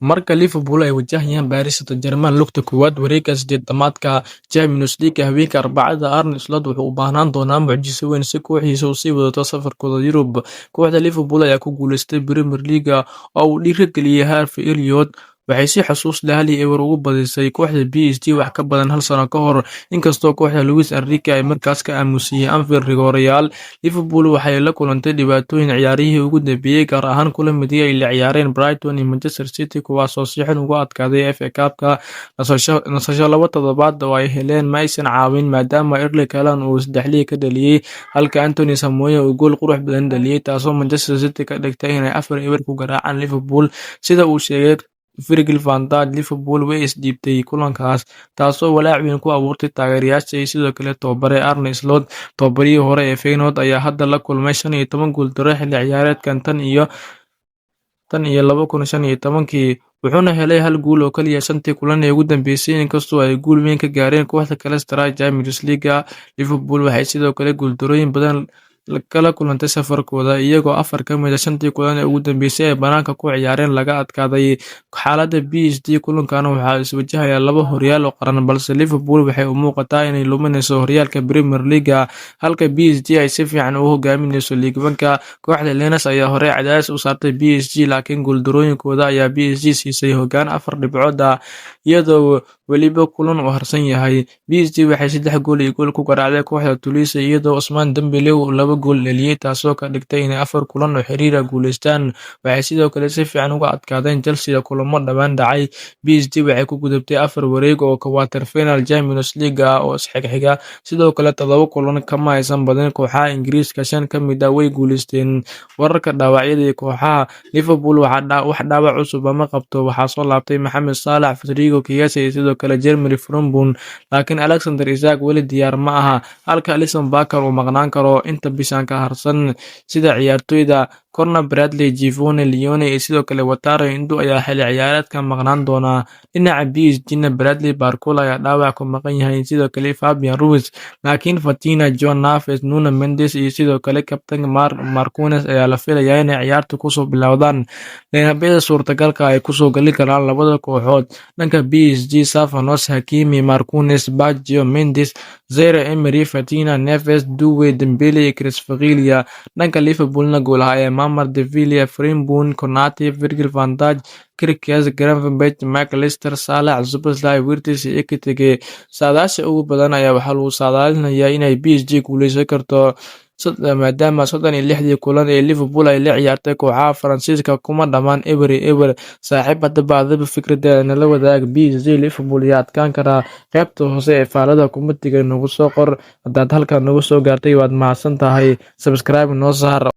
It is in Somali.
Marka Liverpool ay wajahayaan Paris Saint-Germain lugta koowaad wareegga 8-damaadka Champions League habeenka Arbacada, Arne Slot wuxuu u baahnaan doonaa mucjiso weyn si kooxdiisa u sii wadato safarkooda Yurub. Kooxda Liverpool ayaa ku guuleystay Premier League oo uu dhiirigeliyay Harvey Elliott, waxay si xusuus leh 1-0 uga badisay kooxda PSG wax ka badan hal sano ka hor, inkastoo kooxda Luis Enrique ay markaas ka aamusiyeen Anfield rigooreyaal. Liverpool waxay la kulantay dhibaatooyin ciyaarihii ugu dambeeyay, gaar ahaan kulamadii ay la ciyaareen Brighton iyo Manchester City, kuwaasoo si xun uga adkaaday FA Cup-ka. Nasasho 2 toddobaad oo ay heleen ma aysan caawin, maadaama Erling Haaland uu 3 ka dhaliyay halka Anthony Samoa uu gool qurux badan dhaliyay, taasoo Manchester City ka dhigtay inay 4-0 ku garaacaan Liverpool. Sida uu sheegay Virgil van Dijk, Liverpool way isdhiibtay kulankaas, taasoo walaac weyn ku abuurtay taageerayaasha iyo sidoo kale tababare Arne Slot. Tababarihii hore ee Feyenoord ayaa hadda la kulmay 15 guuldarro xilli ciyaareedkan tan iyo 2015, wuxuuna helay 1 guul oo kaliya 5 kulan ee ugu dambeysay, inkastoo ay guul weyn ka gaareen kooxda Galatasaray Champions League. Liverpool waxay sidoo kale guuldarrooyin badan kala kulantay safarkooda, iyagoo 4 ka mid ah 5 kulan ee ugu dambeysay ay banaanka ku ciyaareen laga adkaaday. Xaaladda PSG kulankan waxaa is wajahaya 2 horyaal oo qaran, balse Liverpool waxay u muuqataa inay luminayso horyaalka Premier League halka PSG ay si fiican u hogaaminayso Ligue 1. Kooxda Lens ayaa hore cadaadis u saartay PSG, laakiin guuldarrooyinkooda ayaa PSG siisay hoggaan 4 dhibcood iyadoo weliba kulan uu harsan yahay. PSG waxay 3 gool iyo gool ku garaacday kooxda Toulouse, iyadoo Ousmane Dembélé uu 2 gool dhaliyay, taasoo ka dhigtay inay 4 kulan oo xiriir ah guuleystaan. Waxay sidoo kale si fiican uga adkaadeen Chelsea kulamo dhawaan dhacay. PSG waxay ku gudubtay 4 wareeg oo quarter-final Champions League oo isxigxiga, sidoo kale 7 kulan kama aysan badin kooxaha Ingiriiska, 5 ka mid ah way guuleysteen. Wararka dhaawacyada kooxaha Liverpool wax dhaawac cusub ma qabto, waxaa soo laabtay Mohamed Salah, Federico Chiesa iyo sidoo kale Jeremy Frimpong, laakiin Alexander Isak weli diyaar ma aha, halka Alisson Becker uu maqnaan karo inta bishan ka harsan. Sida ciyaartoyda Conor Bradley, Giovanni Leone iyo sidoo kale Wataru Endo ayaa xilli ciyaareedkan maqnaan doona. Dhinaca PSG-na Bradley Barcola ayaa dhaawac ku maqan yahay, sidoo kale Fabian Ruiz, laakiin Vitinha, Joao Neves, Nuno Mendes iyo sidoo kale kabtanka Marquinhos ayaa la filayaa inay ciyaarta kusoo bilowdaan. Leenabyada suurtagalka ay kusoo gali karaan labada kooxood: dhanka PSG, Stefanos, Hakimi, Marquinhos, Baggio, Mendes, Zaire Emery, Vitinha, Neves, Doué, Dembele iyo Kvaratskhelia. Dhanka Liverpoolna goolaha Mamar Deville, Frimpong, Konate, Virgil van Dijk, Kirkias, Gravenberch, McAllister, Salah, Szoboszlai, Wirtz iyo Ekitike. Saadaasha ugu badan ayaa waxaa lagu saadaalinayaa inay PSG guuleysan karto, maadaama 36 kulan ee Liverpool ay la ciyaartay kooxaha Faransiiska kuma dhammaan eber. Saaxiib haddaba adaba fikradeeda nala wadaag. PSG Liverpool ayaa adkaan karaa? Qaybta hoose ee faalada kumatiga nagu soo qor. Haddaad halkan nagu soo gaartay waad mahadsan tahay. Subscribe noo saar.